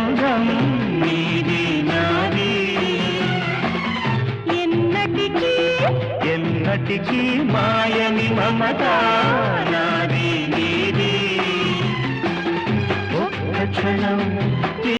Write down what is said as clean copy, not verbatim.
బంధం నీది నాది ఎన్నటికీ మాయని మమత నాది నీది ఒక్క క్షణం